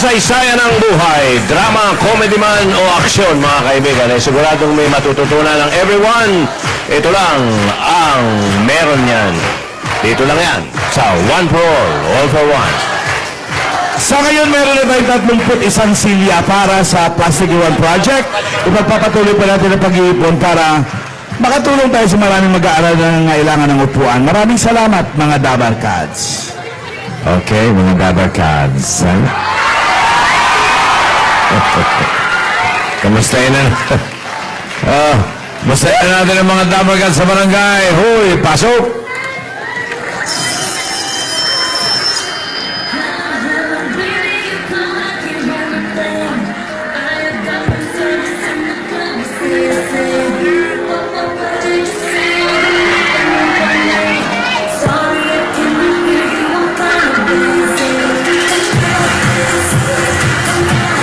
kasaysayan ng buhay, drama, comedy man o aksyon, mga kaibigan, ay siguradong may matututunan ng everyone. Ito lang ang meron yan. Dito lang yan sa One for All for One. Sa ngayon, meron na tayong 31 silya para sa Plastic One Project. Ipagpapatuloy pa natin ang pag-iipon para makatulong tayo sa maraming mag-aaral na nangailangan ng upuan. Maraming salamat, mga Dabarkads. Okay, mga Dabarkads. Kamustahin na. Kamustahin na natin ang mga Dabarkads sa barangay. Huy, pasok!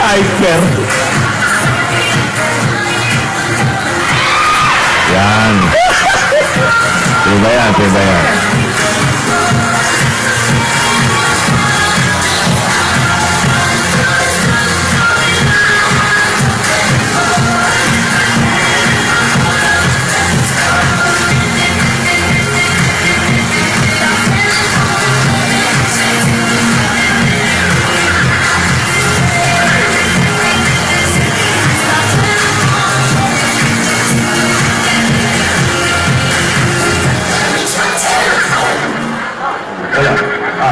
Hyper. Yan. Tiba yan, tiba yan.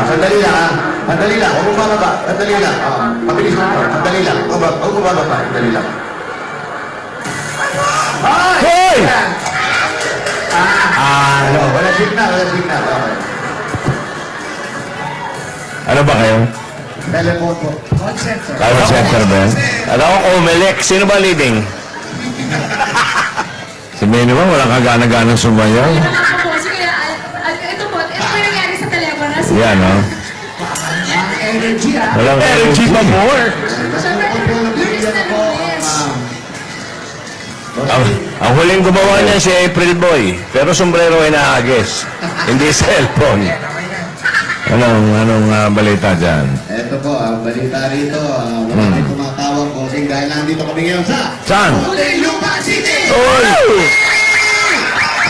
Sandali lang, ha? Sandali lang. Huwag mo bababa. Sandali lang. Mabilis mo. Sandali lang. Huwag mo bababa. Sandali lang. Hoy! Ano? Wala signal. Wala signal. Okay. Ano ba kayo? Telephone po. Call center ba yan? At ako, Omelec. Sino ba leading? Si Benny ba? Walang kagana-ganang sumayaw. Sige, ito po yung nangyari sa telepono. Yan, no? Walang Energy pa more. Ang huling gumawa niya si April Boy. Pero sombrero ay naagis. Hindi cellphone. Anong balita dyan? Ito po, ang balita rito. Marami tumatawag po. Dahil nandito kami ngayon sa Saan? Lupa City! Oy!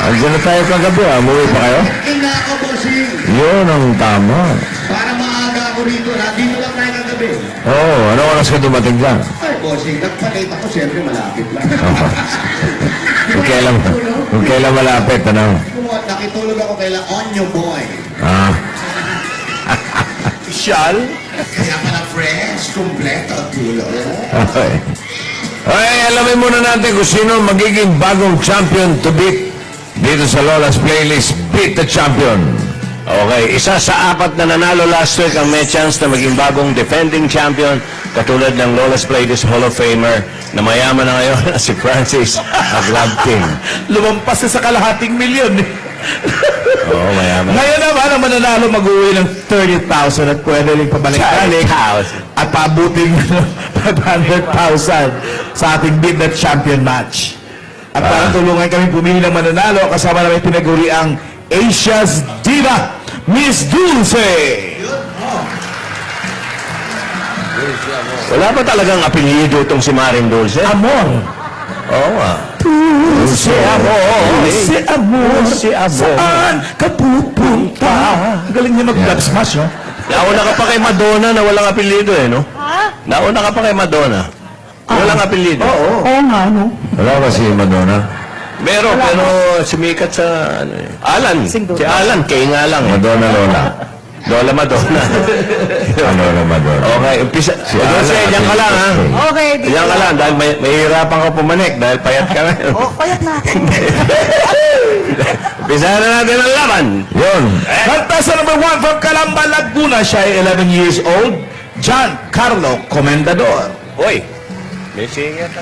Andiyan na tayo kagabi, umuwi pa kayo? Ina ako, bossing. Yun ang tama. Para maaga ako rito. Nandito lang tayo kagabi. Oo, ano oras ka dumating dyan? Ay, bossing. Nagpalit ako. Siyempre, malapit lang. Kung kailan malapit, ano? Nakitulog ako kay Onyo Boy. Ah, Shal. Kaya pala fresh, kompleto, tulog. okay. Okay, alamin muna natin kung sino magiging bagong champion to beat dito sa Lola's Playlist, Beat the Champion. Okay, isa sa 4 na nanalo last week ang may chance na maging bagong defending champion katulad ng Lola's Playlist Hall of Famer na mayaman na ngayon na si Francis Aglabting. Lumampas na sa kalahating milyon. Oo, mayaman. Ngayon naman ang mananalo mag-uwi ng 30,000 at pwede rin pabalik-balik at paabutin ng 500,000 sa ating Beat the Champion match. At para tulungan kami pumili ng mananalo, kasama namin pinaguri ang Asia's Diva, Miss Dulce. Wala ba talagang apelyido itong si Maring Dulce? Amor. Oo nga. Dulce Amor. Dulce Amor. Dulce Amor. Saan ka pupunta? Galing niya mag-dub smash, no? Nauna ka pa kay Madonna na walang apelyido eh, no? Nauna ka pa kay Madonna. Walang apelyido. Oo nga, no? Wala ba si Madonna? Meron, pero sumikat sa ano eh. Alan. Si Alan, kay nga lang. Madonna Lola. Lola Madonna. Lola Madonna. Okay, umpisa. Si Alan. Diyan ka lang, ha? Okay, Diyan ka lang, dahil mahihirapan ka pumanik dahil payat ka ngayon. payat na ako. Umpisa na natin ang laban. Yun. Contestant number 1 from Calamba, Laguna. Siya ay 11 years old. John Carlo Comendador. Uy, may singer ka.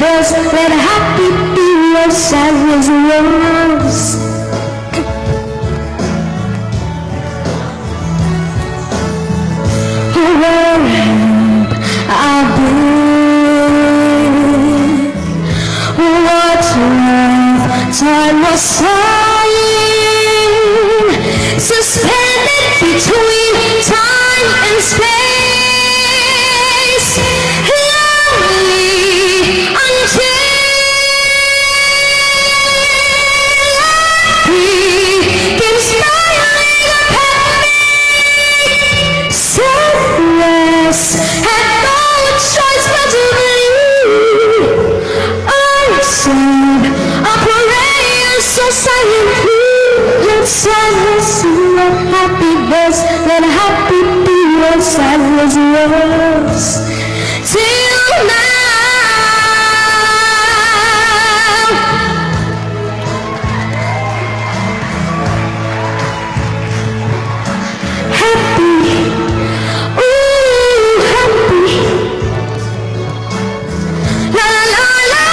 bells, let happy be your sad was rose. Where have I been? What love time was sighing, suspended between time and space, lonely until we came smiling upon me. Selfless, had no choice but to believe. I said a prayer so silently, let sadness sing of happy bells, let happy be what sadness was. Till now, happy, ooh, happy. La la la la,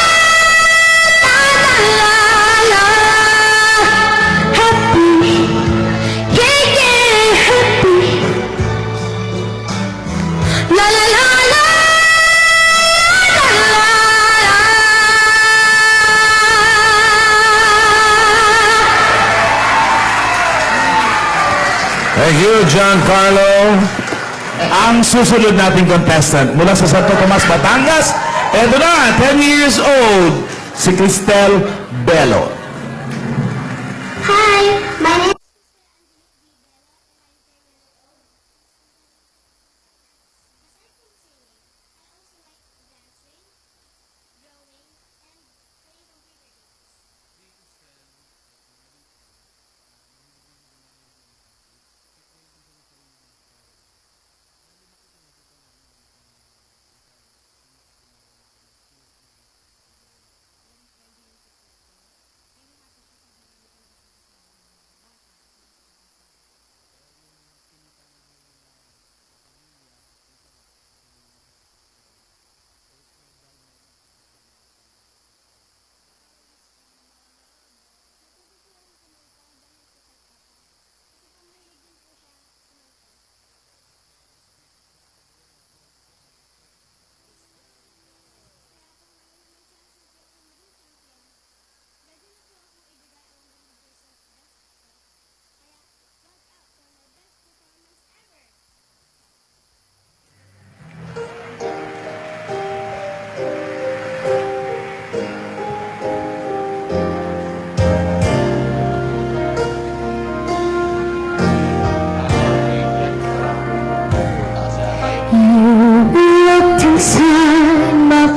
la la la la. Happy, yeah yeah, happy. La la la la, la la la. Thank you, Giancarlo. Ang susunod nating contestant mula sa Santo Tomas, Batangas, eto na, 10 years old, si Cristel Bello. Hi, my name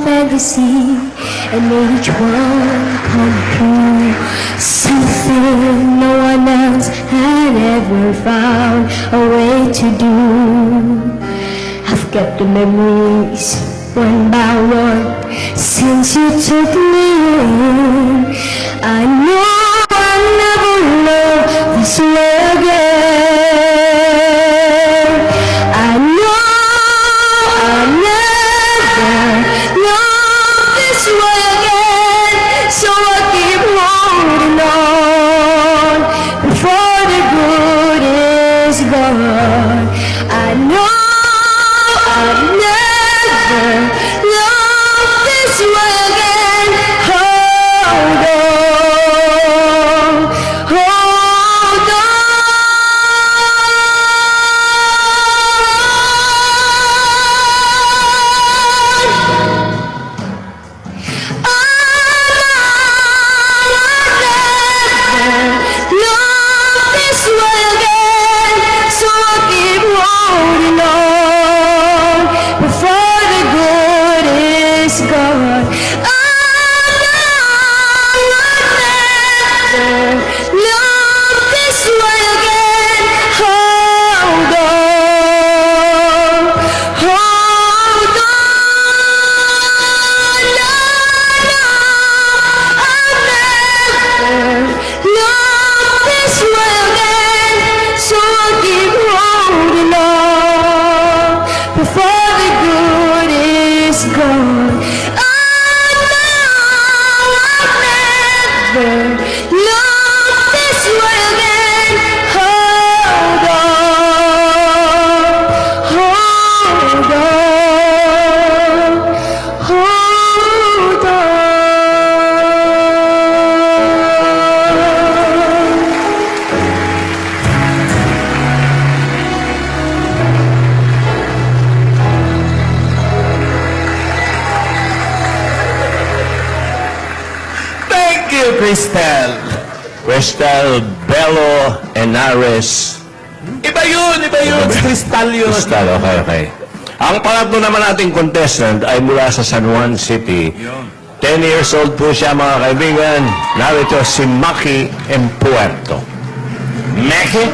fantasy and made each one come true. Something no one else had ever found a way to do. I've kept the memories one by one since you took me in. I know I'll never love this way again. I know I'll never love this way again. So I keep holding on before the good is gone. I know I'll never love this way again. Hold on, hold before the good is gone. never lose this world and hold on, hold on, hold on. Thank you, Cristel. Cristal Bello Henares. Iba yun. Si Cristal yun. Cristal, okay. Ang pangatlo naman nating contestant ay mula sa San Juan City. 10 years old po siya, mga kaibigan. Narito si Maki Empuerto. Maki?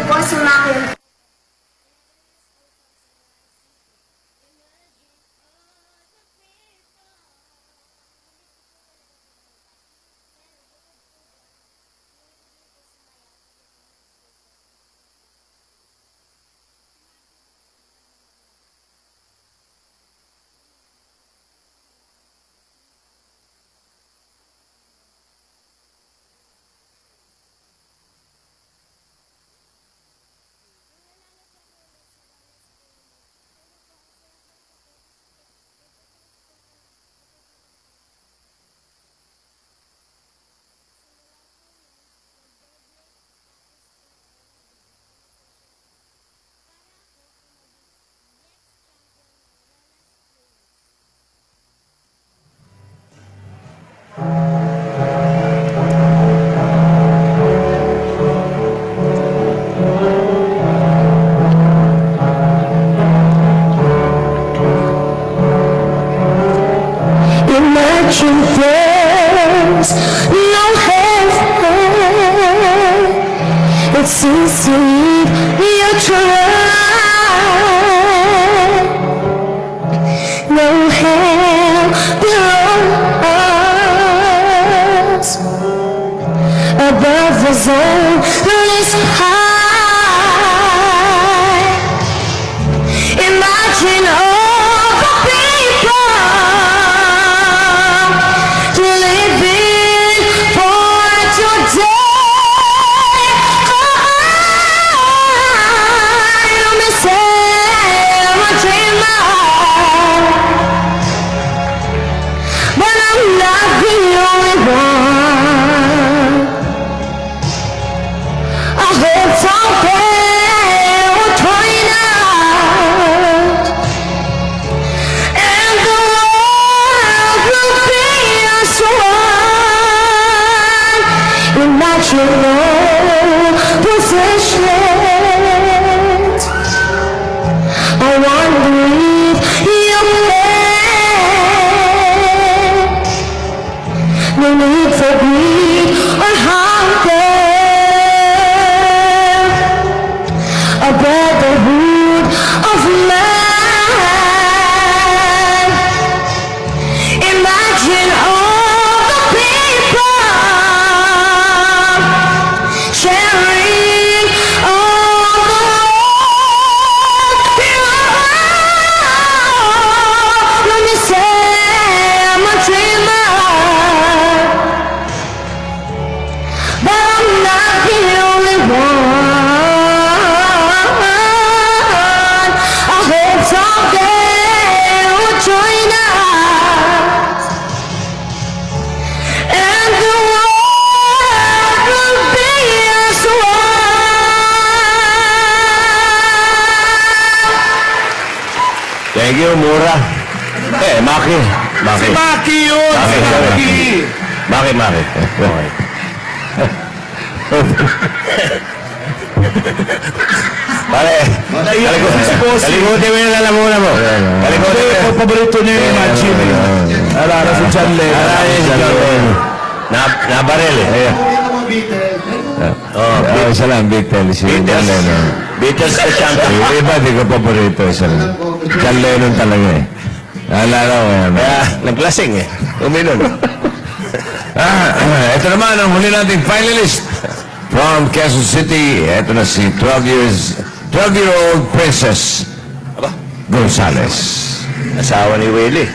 Imagine there's no heaven. It's easy, you try. No hell below us. Above the zone is high. Imagine all the people living for today. I don't miss I'm a dreamer, but I'm not the only one. I hope someday we'll join out, and the world will be as one. Imagine no possessions. I wonder if you can. No need for greed or hunger. A brotherhood of man. Imagine all the people sharing all the world. Let me say I'm a dreamer, but I'm not the only one. I hope someday we'll join us, and the world will be as one. Thank you, Mura. Maki. Si Maki yun. Si Maki. Maki. Okay. Pare, kalikutin mo yung lalamunan mo. Kalikutin mo. Ito, paborito niya yung Imagine. Alala si John Lennon. Alala si John Lennon. Nabaril eh. Ayan. Isa lang, Beatles. Si John Lennon. Beatles the champion. Yung iba, di ko paborito. Isa lang. John Lennon talaga eh. Naalala ko yan. Kaya, naglasing eh. Uminom. Ito naman ang huli nating finalist from Quezon City. Ito na si 12-year-old Princess Gonzales. Asawa ni Willie.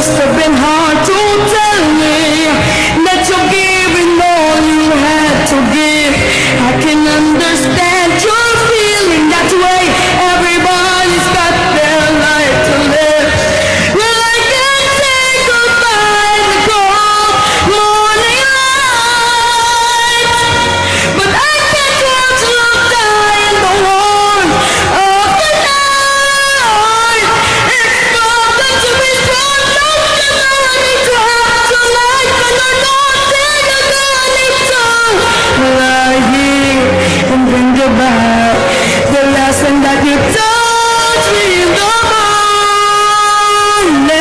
must have been hard to tell me that you're giving all you had to give. I can understand you're feeling that way. Everybody's got their life to live. Well, I can't say goodbye to cold morning light, but I can watch love die in the warmth of the night. It's nothing to be strong, nothing I need to have tonight, but I don't think I'm gonna lie here and think about the lesson that you taught me in the morning.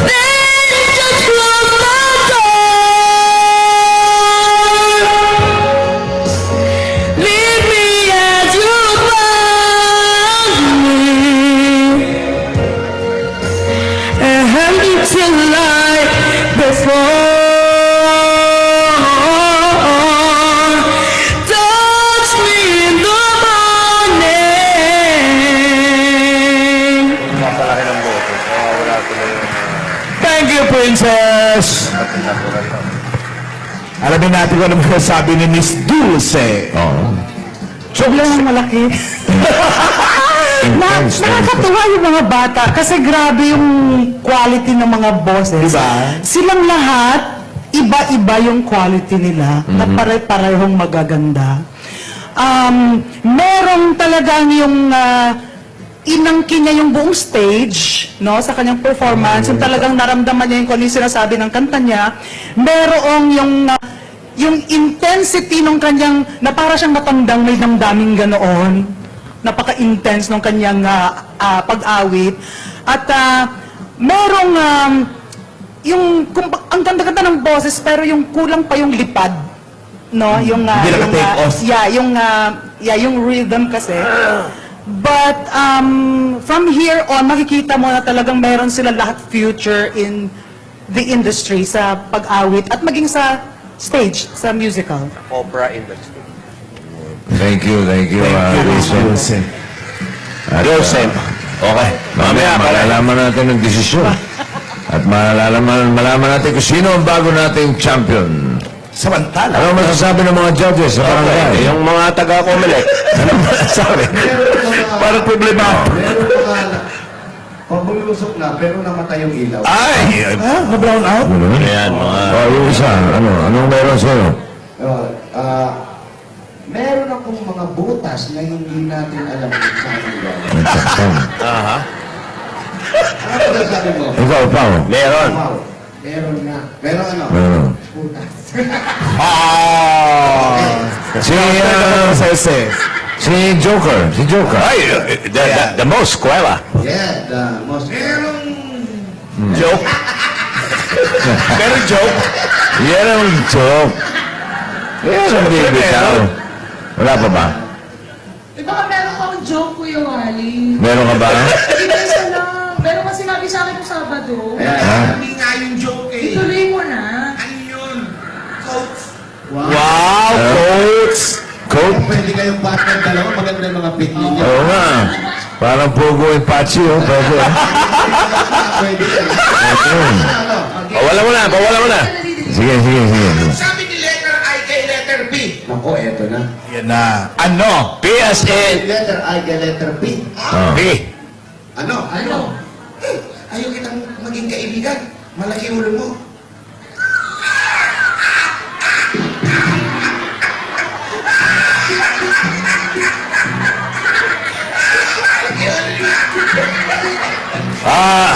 Then just close my door. Leave me as you found me, and until like before, touch me in the morning. Thank you, Princess! Alamin natin kung ano masasabi ni Miss Dulce. Oo. Sobrang malaki. Nakakatuwa yung mga bata kasi grabe yung quality ng mga boses. Diba? Silang lahat, iba-iba yung quality nila na pare-parehong magaganda. Merong talagang yung inangkin niya yung buong stage, no, sa kanyang performance, yung talagang naramdaman niya yung kung ano yung sinasabi ng kanta niya. Merong yung intensity ng kanyang, na para siyang matandang may damdaming ganoon. Napaka-intense ng kanyang pag-awit. At merong ang ganda-ganda ng boses, pero yung kulang pa yung lipad. No, yung Hindi naka-take off. yung rhythm kasi. But from here on, makikita mo na talagang meron sila lahat future in the industry sa pag-awit at maging sa stage, sa musical. Thank you, Miss Wilson. Dulce. At, okay. Mamaya, malalaman natin ng desisyon. At malalaman natin kung sino ang bago nating champion. Samantala. Ano masasabi ng mga judges sa barangay? Yung mga taga-Comelec. Ano masasabi? Parang problema. Meron mga pag bumulusok na, pero namatay yung ilaw. Ay! Na-brown out? Ayan, mga... Oh, yung isa. Anong meron sa'yo? Meron akong mga butas na hindi natin alam kung saan nila. Aha. Ano ba sabi mo? Ikaw, Pao. Meron. Wow. Meron nga. Meron ano? Meron. Butas. Si, si Joker. Si Joker. Ay, the most, kuwela. Yeah, the most... Merong... Joke. Meron joke? Yan ang joke. Yan ang bibitaw. Wala pa ba? Eh, baka meron kang joke, Kuya Wally. Meron ka ba? Hindi na isa lang. Meron kang sinabi sa akin kung Sabado. Hindi nga yung joke eh. Ituloy mo na. Ano yun? Coach. Wow, coach! Coat? Pwede kayong partner dalawa, maganda yung mga pit ninyo. Oo nga. Parang Pogo and Pachi, oh. Pwede, ah. Pwede yan. Ayun. Pawala mo na, pawala mo na. Sige. Sabi ni letter I kay letter B. Ako, eto na. Yan na. Ano? P as in Letter I kay letter B. Oh. B. Ano? Ayaw kitang maging kaibigan. Malaki ulo mo.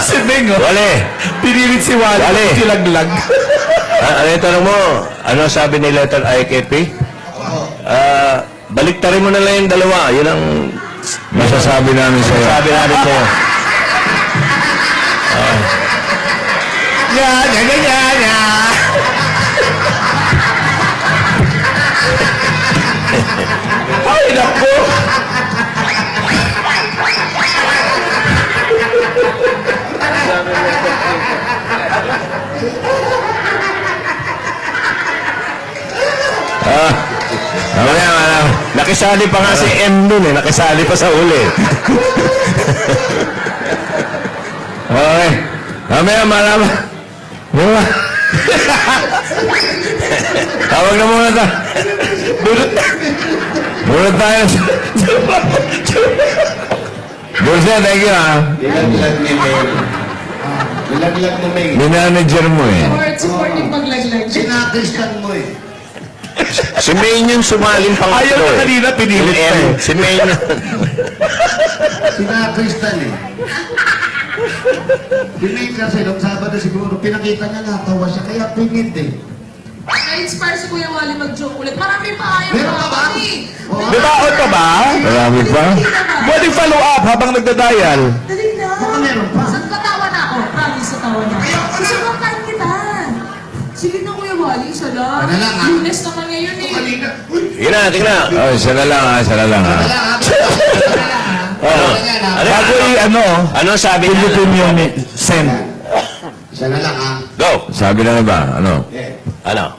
Si Bing, oh. Wale. Pinilit si Wally. Wally. Silaglag. Ano yung tanong mo? Ano sabi ni letter I kay P? Baliktarin mo na lang yung dalawa. Yun ang Masasabi namin sa'yo. sabi namin sa'yo. Yan. Ay, naku. Mamaya. Nakisali pa nga si M nun eh. Nakisali pa sa uli. Okay. Mamaya malaman. Diba? Tawag na muna tayo. Bunot tayo. Dulce, thank you ha. Nilag-lag ni Mel. Nilag-lag ni Mel. Minanager mo eh. Supporting paglaglag. Sinakristan mo eh. Si Maine yung sumaling pang Ayaw na kanina, pinilit pa eh. Si Maine. Sinakristan eh. Pinit kasi nung Sabado siguro, pinakita niya natawa siya, kaya pinit eh. Na-inspire si Kuya Wally mag-joke ulit. Marami pa ayaw Meron ka ba? Oo. Di ba, ka ba? Marami pa. Pwede follow up habang nagda-dial. Dali na. Baka meron pa. Saan katawa na ako? Promise, katawa na. Susubukan kita. Sige na Kuya Wally, isa lang. Ano lang, ah? Lunes naman ngayon eh. Kanina. Uy! Tingnan. Oh, isa na lang ha, isa na lang ha. Wala ha? Ano? Bago Ano sabi niya? pindutin yung send. Isa na lang ha? Go. Sabi na ba? Ano? Okay. Ano?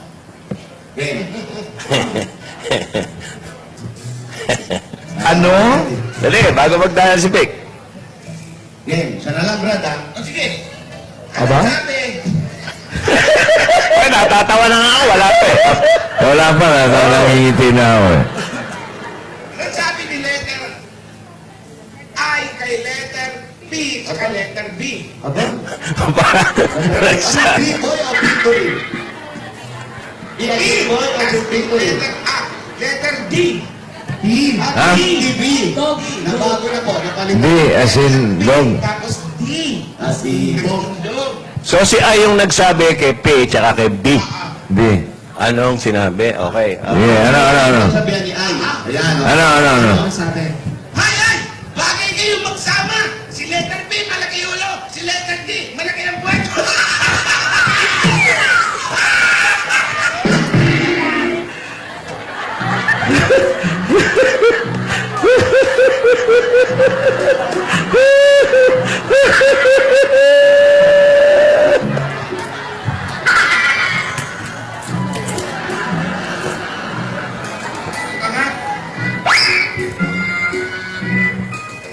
Okay. Ano? Dali, bago mag-dial si Vic. Game. Isa na lang, Brad ha? O sige. Aba? Sabi. Ay, natatawa na nga ako. Wala pa eh. Wala pa na, nangingiti na ako eh. Ang sabi ni letter I kay letter P at letter B. Aba? Nagsabi. B-boy o victory? B-boy o victory? Letter A. Letter D. B. Ha? B. B. Doggy. Nabago na po. Napalitan. Hindi, as in, dog. Tapos D. Si Dog. Dog. So si A yung nagsabi kay P tsaka kay B. Di. Anong sinabi? Okay. Yeah, ano? Sabihan ni Ay. Ayan. o. Ano? Ang sabi? Hay! Bagay kayong magsama! Si letter B, malaki ulo. Si letter D, malaki ang buwan.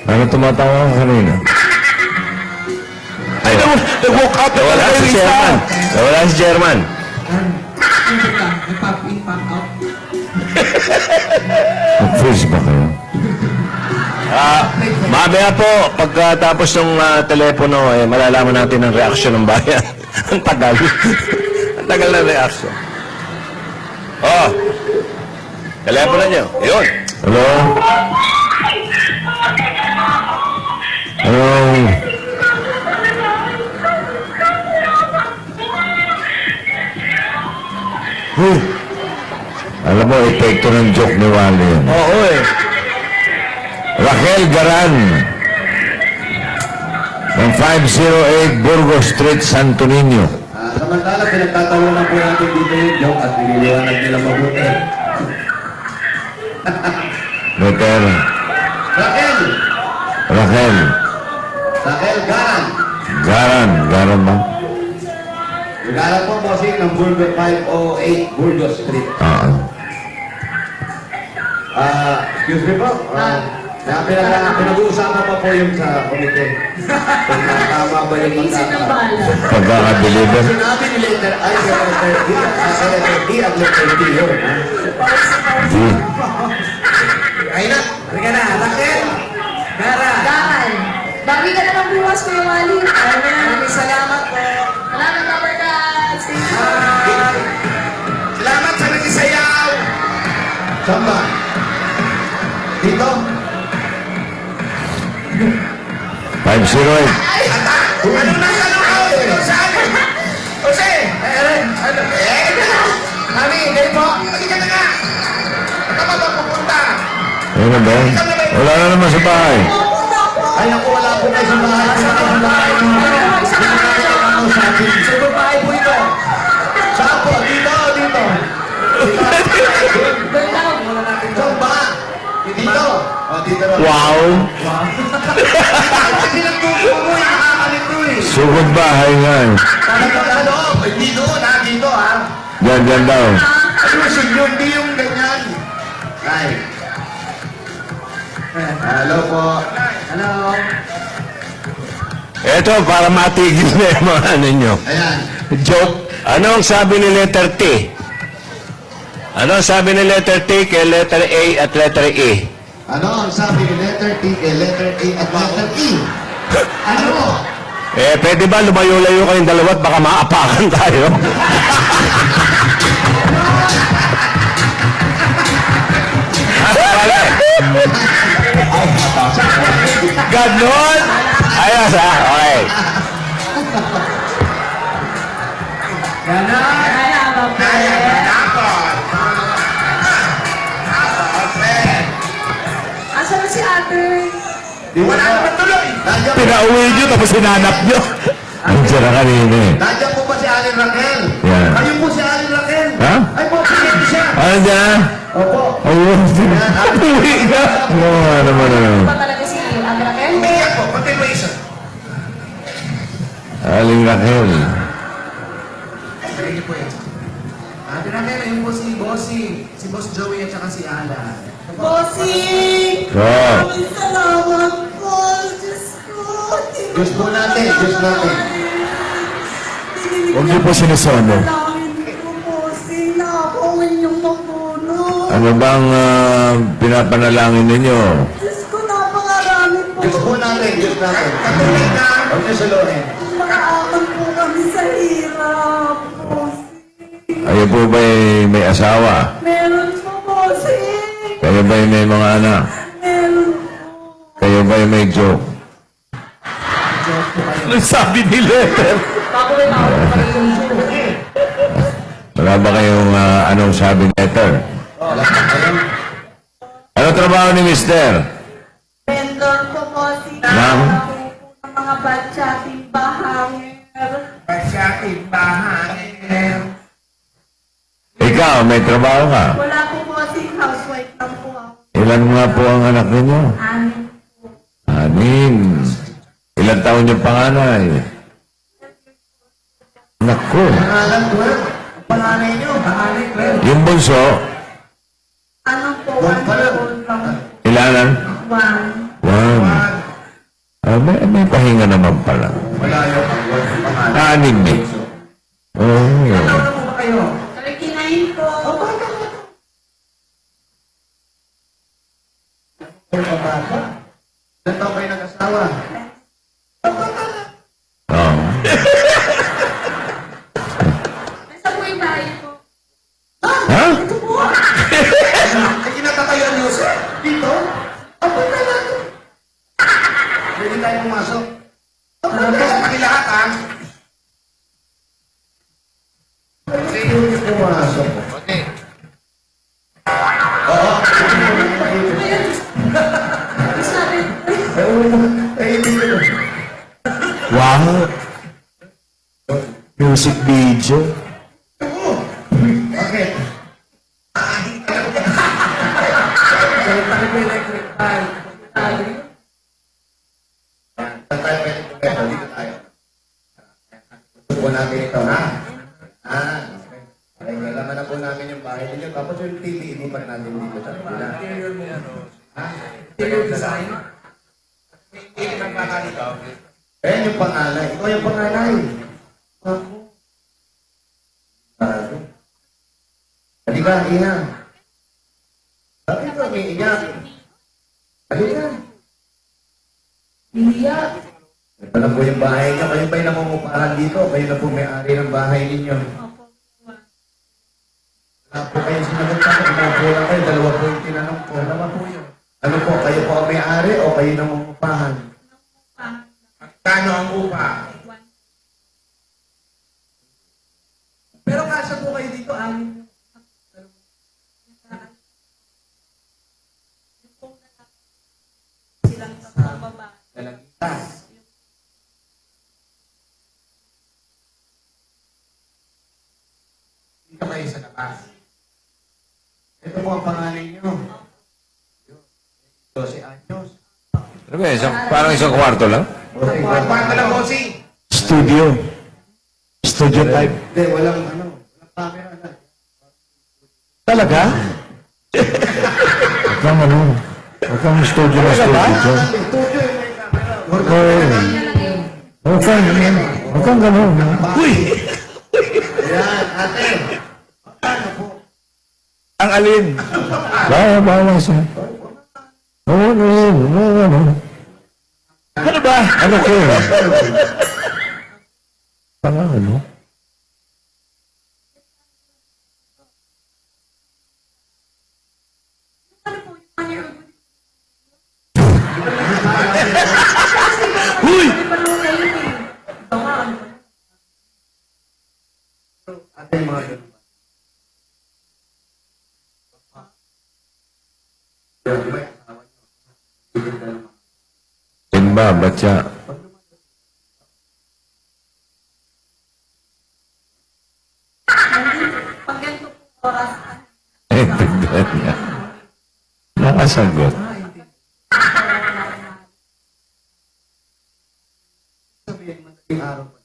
Ano tumatawa ka kanina? Ay, nag-walk out na Nawala pala si yung isa. Chairman. Nawala si Chairman. Nag-freeze ba kayo? Mamaya po, pagkatapos ng telepono, malalaman natin ang reaksyon ng bayan. Ang tagal. Ang tagal na reaksyon. Oh. Telepono nyo. Yun. Hello? Hello? Alam mo, epekto ng joke ni Wally yun. Oo eh. Raquel Garan ng 508 Burgos Street, Santo Niño. Samantala, pinagtatawanan po natin dito yung joke at nililiwanag nila mabuti. Better. Raquel! Raquel. Raquel Garan. Garan ba? Garan po bossing ng Burgos 508 Burgos Street. Oo. Excuse me po. Pinag-uusapan pa po yung sa komite. Kung tama ba yung Isip ng pagkaka... bala. Pagkakadeliver. Sinabi ni letter I sa letter D at letter D yun. Di. Ay na! Halika na! Raquel! Garan! Dahan. Bawi ka naman bukas, Kuya Wally. Maraming salamat po! Salamat, Upper Cats. Salamat sa nag-isayaw. Saan ba? Dito? 508. Ano na tanong ko? Ikaw saan? Jose! Mami, dali po. Halika na nga. Saan ka ba pupunta? Ano ba? Wala na naman sa bahay. Ay naku, wala po kayo sa bahay. Sa bahay po ito. Saan po? Dito, dito. Saan ba? Dito. O, dito rin. Wow. Kasi nagtuturo mo, nakakalito eh. Sugod bahay nga eh. Dito sa loob. Hindi doon, ha? Dito, ha? Diyan daw. Ayusin yun, di yung ganyan. Ay. Hello po. Hello. Ito, para matigil na yung mga ano nyo. Ayan. Joke. Ano ang sabi ni letter T? Ano ang sabi ni letter T kay letter A at letter E? Ano ang sabi ni letter T, letter A at letter E? Ano? Pwede ba lumayo-layo kayong dalawa at baka maapakan tayo? Mali. Ganon! Ayos ha? Okay. Asa na si ate? Wala naman tuloy. Nandiyan Pinauwi nyo tapos hinanap nyo. Ang sira kanina eh. Nandiyan po ba si Aling Raquel? Yan. Ayun po si Aling Raquel. Ha? Ay po, pinito siya. Ano dyan? Opo. Ayun. Uwi ka. Oo, ano naman ano. Ba talaga si Ate Raquel? Iyan po, continuation. Aling Raquel. Ate Raquel, ayun po si Bossing, si Boss Joey at saka si Alan. Bossing! Oh. Maraming salamat po! Diyos ko! Diyos po natin, Diyos natin. Huwag niyo po sinusono. Dalangin ko, Bossing, na ako ang inyong mapuno. Ano bang pinapanalangin ninyo? Diyos ko, napakarami po. Diyos po natin, Diyos natin. Patuloy na. Huwag niyo suluhin. Makaaman po kami sa hirap, Bossing. Kayo po ba may asawa? Meron po, Bossing. Kayo ba may mga anak? Meron po. Kayo ba may joke? Ano sabi ni letter? Wala ba kayong anong sabi letter? Ano trabaho ni Mister? Vendor po, Bossing. Ma'am? Ng mga batsating bahanger. Pasyating bahanger. Ikaw, may trabaho ka? Wala po, Bossing. Housewife lang po ako. Ilan nga po ang anak ninyo? Anim po. 6. Ilan taon yung panganay? Naku. Pangalan, 12. Panganay niyo, panganay, 12. Yung bunso, Ano po, 1 year old lang. ilanan? 1. 1. May pahinga naman pala. Wala yung pangalan. 6 eh. Oh. Ano po ba kayo? 39 po. Ilan taon kayo nag-asawa? Oh. Nasa po yung bahay po. Ha? Ay, kinatatayan niyo, sir. Dito? Ako na lang. Pwede tayo pumasok. Sa pakilahat, ha? Pwede pumasok. Okay. Sabi, Wow. Music video. Okay. Saan tayo pwede pumeto? Dito tayo. Tutupo natin ito, ha? Okay. Okay, kailangan na po namin yung bahay ninyo. Tapos yung TV, ilipat natin dito sa kabila. Ha? Interior design. Ayan yung panganay. Ikaw yung panganay. Ako. Bago. Halika, Iha. Bakit ka umiiyak? Halika. iyak. Ito na po yung bahay niyo. Kayo ba'y nangungupahan dito? Kayo na po may-ari ng bahay ninyo. Wala po kayong sinagot pa. Inapo lang kayo. Dalawa po yung tinanong po. Dalawa po yun. Ano po? Kayo po ang may-ari o kayo nangungupahan? Kano ang upa? Pero kasya po kayo dito, anim. Silang sa baba. Dalagita. Dito kayo sa labas. Ito po ang panganay niyo. 12 anyos. Ano ba, parang isang kwarto lang? Okay, Kwarto lang, bossing. Studio. Studio type. Hindi, walang ano. Walang camera na. Talaga? Huwag kang ano. Huwag kang studio na studio. Studio yung may camera. Oo. Huwag kang ganun. Ayan, ate. Ang alin? Bawa siya. Oo, ano. Ano ba? Ano ko? Parang ano? Uy! Ate, mga ganun. Simba, batya. Pag ganito po oras, Tignan niya. Nakasagot. Sabihin, madaling araw pa.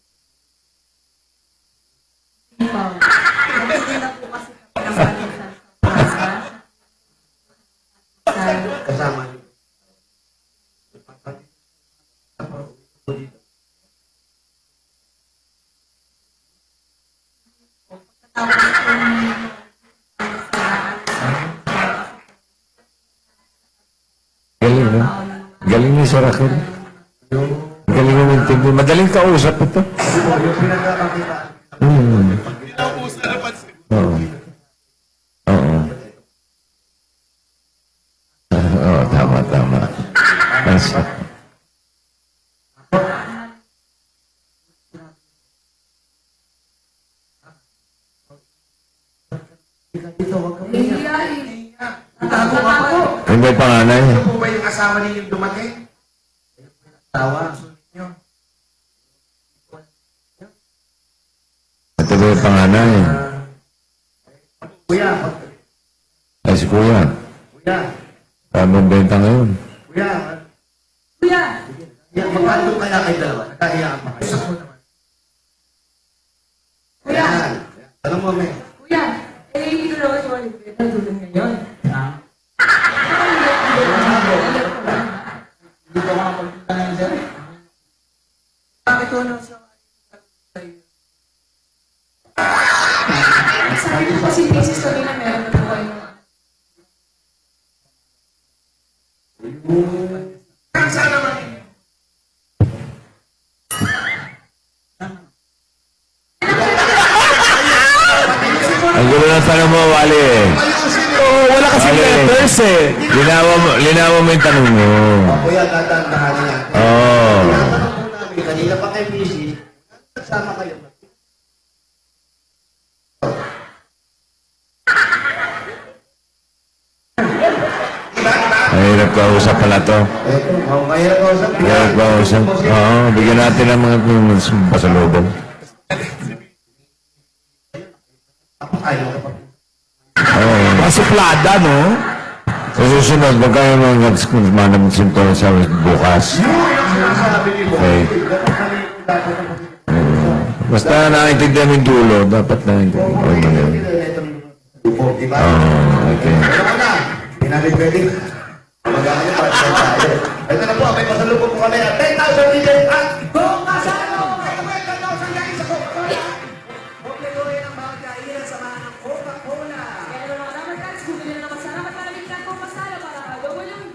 hindi na po kasi kami ng Kasama niyo. Galing, no? Galing ni Sir Raquel. Galing mo intindi. Madaling kausap ito. Yung pinagkakakitaan. Oo. Oo. Oo, tama. Asa. Itago ka po. Yung may panganay. Ito po ba yung asawa ninyong dumating? Asawa. Ito ba yung panganay? Kuya. Ay, si Kuya. Kuya. Tamang benta ngayon. Kuya. Kuya! Magkano kaya kayo dalawa? Nakahiyaan pa kayo. Kuya! Ayan. Tanong mo, May. Kuya! Eh, hindi ko naman siya maligpit ang tulong ngayon. Hindi ko makapagpunta ng sir. Bakit ko na siya? Sabi ko kasi thesis kami na meron na po kayo. Sana naman. Ang gulo ng tanong mo, Wally. Oo, wala kasi Wally. letters eh. Linawa mo yung tanong mo. Kuya, tatandahan niya. Oo. Tinatanong po namin, kanina pa kayo busy. Nagsama kayo. Mahirap kausap pala to. Eto, mahirap ka usap. Mahirap kausap. Oo, bigyan natin ng mga pasalubong. Ayaw ka pa. Oo. Masuplada, no? Sa susunod, huwag kayo manang sinto sa bukas. Sinasabi ni Bo. Okay. Basta nakaintindihan mo yung dulo, dapat nakaintindihan mo yun. Diba? Okay. Ito ko na. Hindi natin pwede. Mag-aano para sa tayo. Ito na po, may pasalubong po kami na 10,000 million at Kung kasano, may 10,000 guys ako. Kompletuhin ang bawat kainan sa mga ng Coca-Cola. Kaya naman naman guys, bumili na naman sana magpalamig na kung masala para gawin yung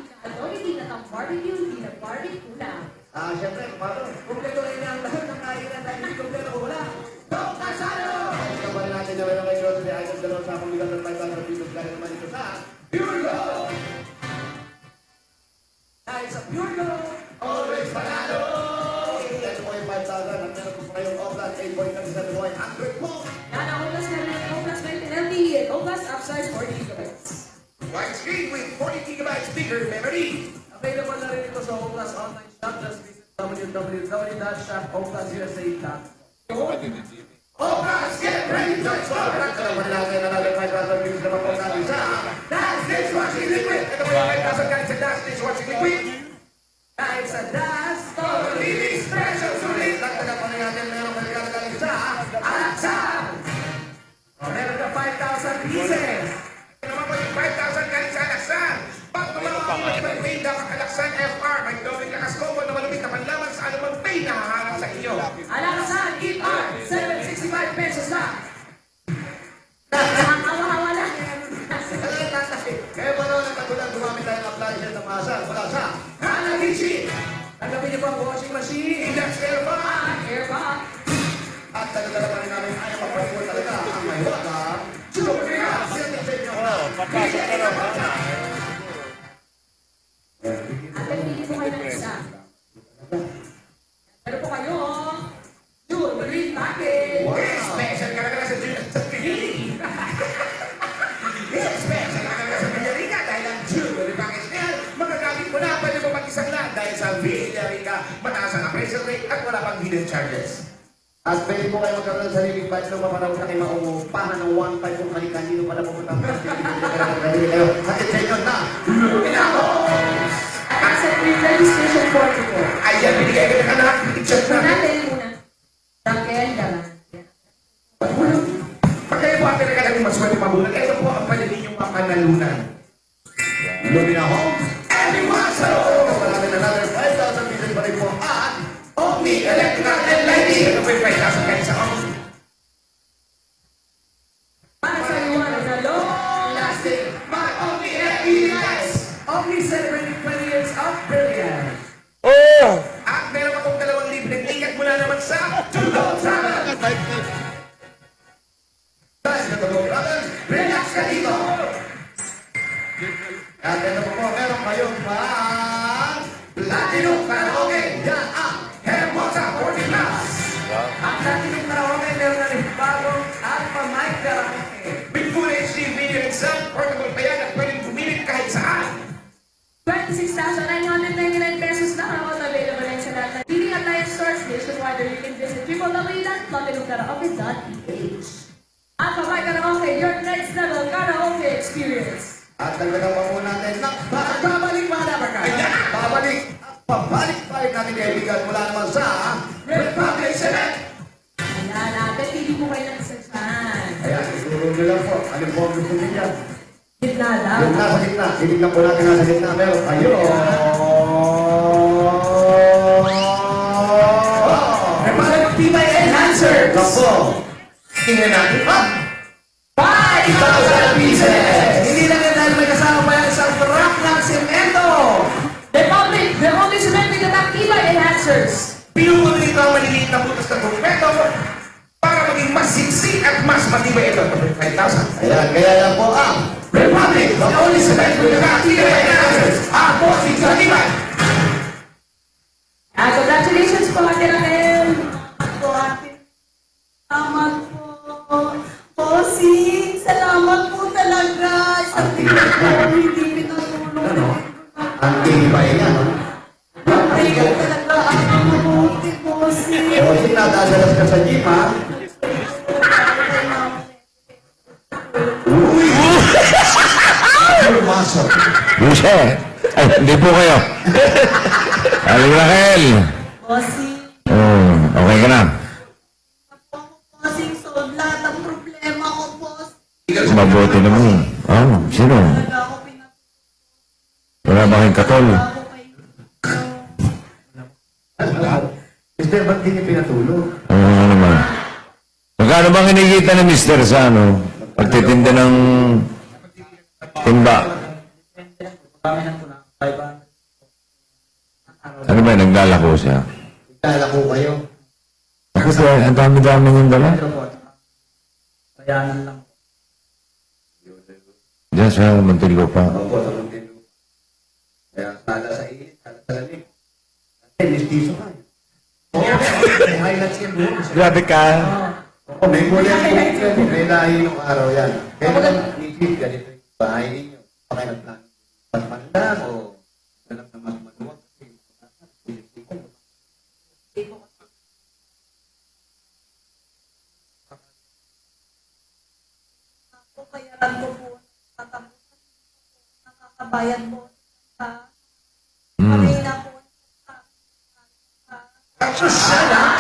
hindi na tang barbecue, hindi na barbecue lang. siyempre, paano? Kompletuhin ang lahat ng kainan dahil hindi kompleto ko wala. Kung kasano, Kaparin natin na meron kay Grocery Items na sa akong bigat ng 500 pesos dahil naman ito sa Dahil sa Pure Gold, always panalo! Ito po yung 5,000 at meron po pa kayong Oplas 8.37 point 100 po. Yan ang Oplas Memory, Oplas 20 LTE, and Oplas Upsize 40 gigabytes. widescreen with 40 gigabytes bigger memory. available na rin ito sa Oplas online shop. Just visit www.shopoplas.usa.com. Oplas, get ready to explore. Kaparin natin na natin 5,000 pesos naman po natin sa Dash dishwashing liquid. Ito po yung 5,000 guys sa Dash dishwashing liquid. Dahil sa Das, Lilis special sulit. Dagdagan pa rin natin meron kay galing sa Alaksan. meron ka 5,000 pieces. Ito naman po yung 5,000 galing sa Alaksan. Pag tumawag mo, may pain dapat Alaksan FR. May dobing lakas combo na malupit na panlaban sa anumang pain na haharap sa iyo. Tanggapin niyo po ang washing machine. That's air ba? Air ba? At talaga naman namin ayaw magpaliwan talaga ang may waka. At pili po kayo ng isa. Pero po kayo, jewelry package. Special ka na sa June sa Pili. Special ka na sa Villarica dahil ang jewelry package na yan, magagamit mo na, pwede mo mag-isang lahat dahil sa Villarica, mataas ang appraisal rate at wala pang hidden charges. At pwede po kayo magkaroon ng sariling batch ng mapanahon sa kayo mauupahan ng 1.5 kung kanino pa na pumunta ang kayo. Sa kitchen na, At sa pre-registration form po. Ayan, binigay ka na ka na. I-check Muna natin. natin muna. Raquel Galante. Pag kayo po ang pinagkagaling maswerte mabulag, ito po ang pwede ninyong mapanalunan. Lumina Homes. Animaso! Marami na natin 5,000 pieces pa rin po at Omni Electrical and Lighting! Ito po yung 5,000 kayo sa Omni. Para sa iwan na long-lasting. My Omni LED lights! Omni celebrating 20 years of brilliance. At meron akong 2 libreng ingat mula naman sa Tudo Travel! guys, Katulong Brothers. Relax ka dito! At ito po, meron kayong pang Platinum Karaoke! yan ang Hermosa 40 Plus! Ang Platinum Karaoke, meron na rin bagong Alpha Mic Karaoke. With full HD video and sound, portable pa yan at pwedeng pumilit kahit saan! 26,999 pesos na ang available na sa lahat ng leading Alliance stores nationwide, or you can visit www.platinumkaraoke.ph. Alpha Mic Karaoke, your next level karaoke experience. at dagdagan pa po natin ng babalik pa na bagay. Babalik at pabalik pa rin natin kaibigan mula naman sa Republic Select! Ayan, natin, pili po kayo ng isa dyan. Ayan, ituro nyo lang po. Ano po ang gusto nyo dyan? Gitna lang. Yung nasa gitna. Titignan po natin nasa gitna. Pero ayun. Republic Tibay Enhancers. Ito po. Tingnan natin. 5,000 pieces! Hindi lang yan dahil may kasama pa yan sa truck ng semento. Republic, the only cementing attack Tibay Enhancers. Pinupuno nito ang maliliit na butas ng kumpleto para maging mas siksik at mas matibay ito. 5,000. Ayan, kaya lang po ang Republic, the only cement with the Tibay Enhancers. Ang bossing sa tibay. Congratulations po, Ate Raquel. Po, Ate. Salamat po. Bossing, salamat po talaga. Isang tingin po, hindi pinatulong. ang tibay niya, no? Thank you talaga. Ang mabuti, bossing. O, sinadasalas ka sa gym, ha? Uy! Muscle. Luce, ay, hindi po kayo. Aling Raquel. Bossing, Okay ka na. bossing, solve lahat ng problema ko, boss. Mabuti naman. Sino? Talaga ako Wala ba kayong katol? pinapagawa ko kayo. Mister, ba't di niyo pinatulog? Ano naman? Magkano bang kinikita ni Mr. sa pagtitinda ng timba? Ano ba, naglalako siya? Kala ko kayo. Ako po, ang dami-dami niyong dala. Bayanan lang. Diyan sa Muntinlupa. Opo, sa Muntinlupa. Kaya sala sa init, sala sa lamig. Eh, mistiso ka. May highlights yan buhok. Grabe ka. Oo, may kulay ang buhok yan. May lahi ng araw yan. Kaya naman, isip, ganito yung bahay ninyo. Pakilatlan. Pagpandan o ganap na mas maluwag. Bayaran ko po. Tatapusan ko po. Nakakabayan po. Kami na po.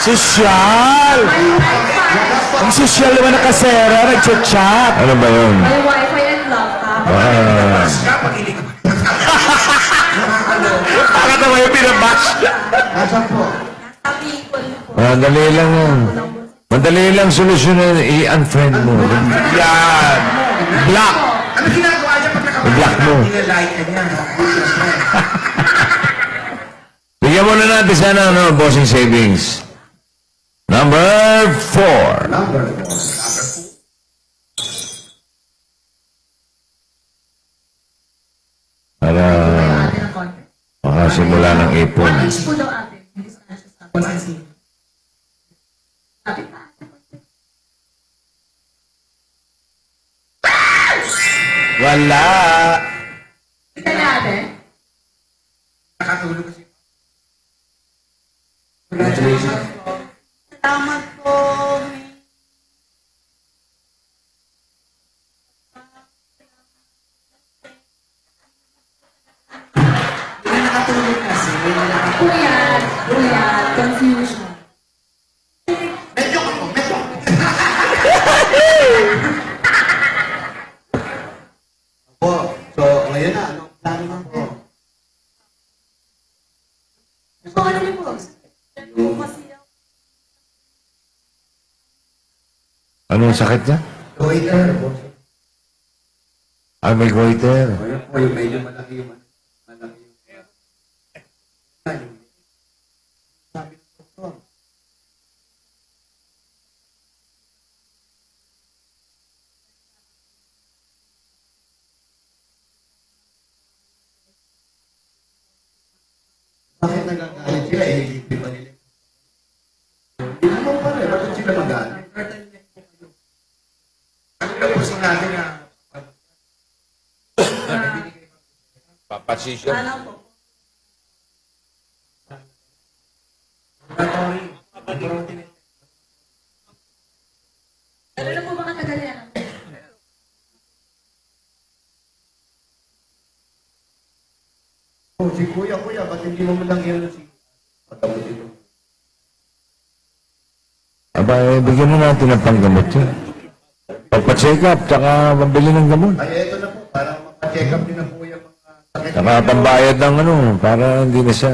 Sosyal! Ang sosyal naman na kasera, nag-chat. Ano ba yun? May wifi and laptop. Mas ka pag hindi ka. Bakit naman yung pinabash? Nasaan po? Nasa Bicol po. Madali lang yan. Madali lang solusyonan. I-unfriend mo. Yan. Black. Ano ginagawa niya pag I-block mo. Nilalike ka niya. Bigyan mo na natin natin sana, no, bossing savings. Number 4. Number 4. Para makasimula ng ipon. One inch po daw ate. Hindi sa sa bossing. Lapit pa. Wala. Kita natin. Nakatulog kasi. Congratulations. Salamat po. Hindi nakatulog kasi. Kuya, confusion. Medyo ako, medyo. Po, so ngayon na, anong plano mo po? So, ano niyo po? Kasi Anong sakit niya? Goiter po. Ay, may goiter. Ayun po, yung medyo malaki yung malaki yung sabi ng doktor. Bakit nagagalit sila? Eh, hindi ba nila? Hindi naman pala eh. Bakit sila magalit? Ano na po sinabi na Papasisyon. ano po? Ano na po ba katagal yan? Oh, si kuya, ba't hindi mo lang yun si... Patawad dito. Aba, bigyan mo natin ng panggamot yun. Pagpa-check up, tsaka pambili ng gamot. Ay, eto na po, para mapacheck up din na po yung mga sakit. Tsaka pambayad ng ano, para hindi na siya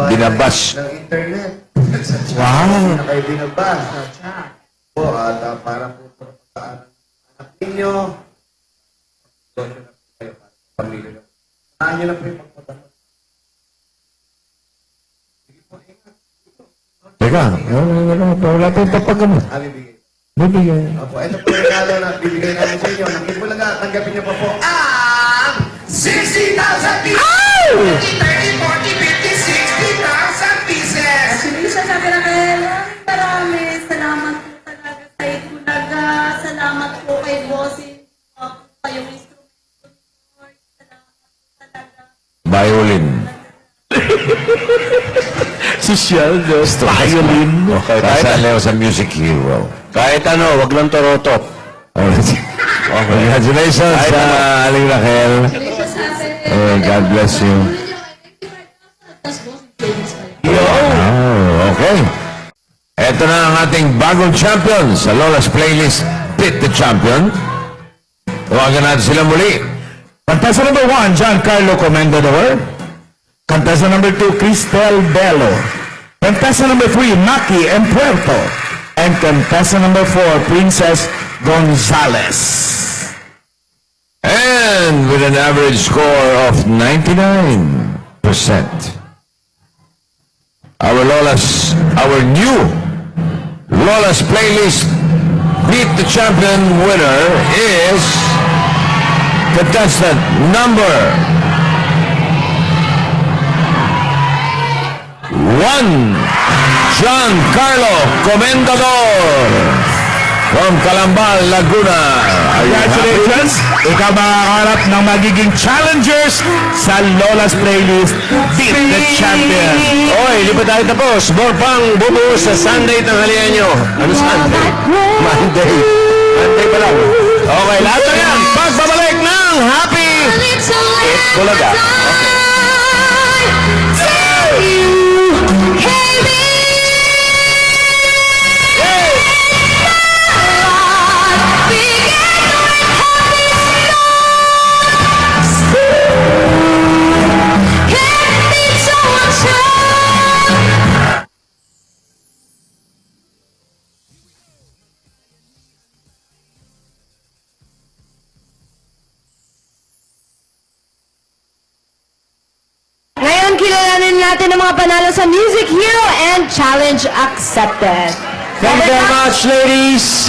binabas. Ng internet. Wow! Hindi na kayo binabas. Po, at para po sa anak ninyo. Doon na po kayo, para sa pamilya na. Saan nyo na po yung pagpatanong. Teka, wala tayong papagamot. Bibigay. Bibigyan. Opo, ito po yung regalo na bibigay namin sa inyo. Nakipulaga, tanggapin niyo pa po. ang 60,000 pieces! 30, 40, 50, 60,000 pieces! Congratulations, Ate Raquel. Marami. Salamat po talaga kay Kulaga. Salamat po kay Bossing. Kayong instrumento. Salamat po talaga. Violin. Social, violin. Okay, kahit, Kasali ako sa Music Hero. kahit ano, wag lang torotot. Congratulations sa Aling Raquel. Congratulations, Ate. God bless you. Tapos Bossing Savings pa yun. Oh, okay. Ito na ang ating bagong champion sa Lola's Playlist, Beat the Champion. Tawagan natin sila muli. Contestant number 1, Giancarlo Comendador. Contestant number 2, Cristel Bello. Contestant number 3, Maki M. Puerto. And contestant number 4, Princess Gonzalez. And with an average score of 99%, our new Lola's Playlist Beat the Champion winner is contestant number 1, Giancarlo Comendador from Calambal, Laguna. Are you happy? Congratulations! Ikaw makakaharap ng magiging challengers sa Lola's Playlist Beat the Champion. Oy, di pa tayo tapos. More pang bubuo sa Sunday tanghalian nyo. Ano Sunday? Monday. Monday pa lang. Okay, lahat na yan. Pagbabalik ng Happy Bulaga. Ngayon, kilalanin natin ng mga panalo sa Music Hero and Challenge accepted. Thank you very much, ladies.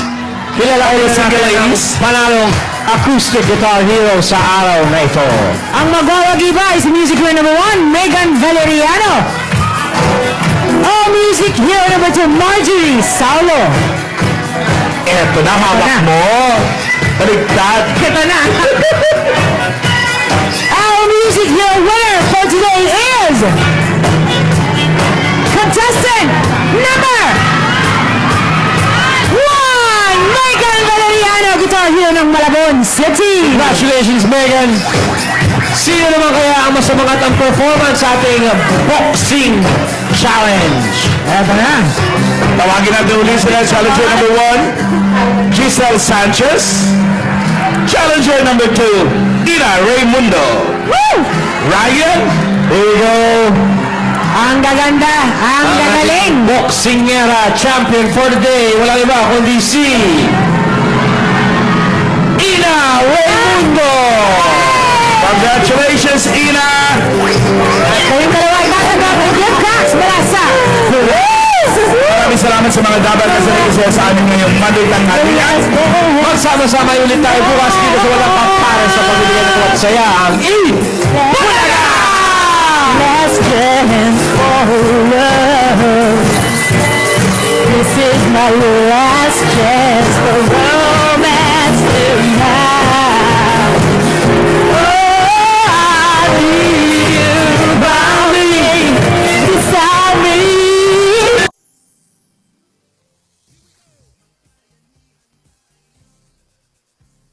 Kilala ko sa ladies. Panalong acoustic guitar hero sa araw na ito. Ang magwawagi ba ay si Music Hero number 1, Megan Valeriano. Oh, Music Hero number 2, Marjorie Saulo. Eto na, hawak mo. Baligtad. Ito na. Our Music Hero winner for today is contestant number 1, Megan Valeriano, Guitar Hero ng Malabon City. Congratulations, Megan. Sino naman kaya ang masamangat ang performance sa ating boxing challenge? Eto na. Tawagin natin ulit sila. Challenger number 1, Giselle Sanchez. Challenger number 2, Ina Raimundo. Woo! Ryan, Here we go. Ang gaganda, ang gagaling. Boxingera champion for the day. Walang iba kundi si Ina Raimundo. congratulations, Ina. Kayong dalawa ay tatanggap ng gift box mula sa Maraming salamat sa mga dapat na sa sa amin ngayong Monday lang natin yan. Magsama-sama ulit tayo bukas dito sa walang pampara sa pamilya ng mga saya ang Bulaga! Let's dance for love. This is my last chance.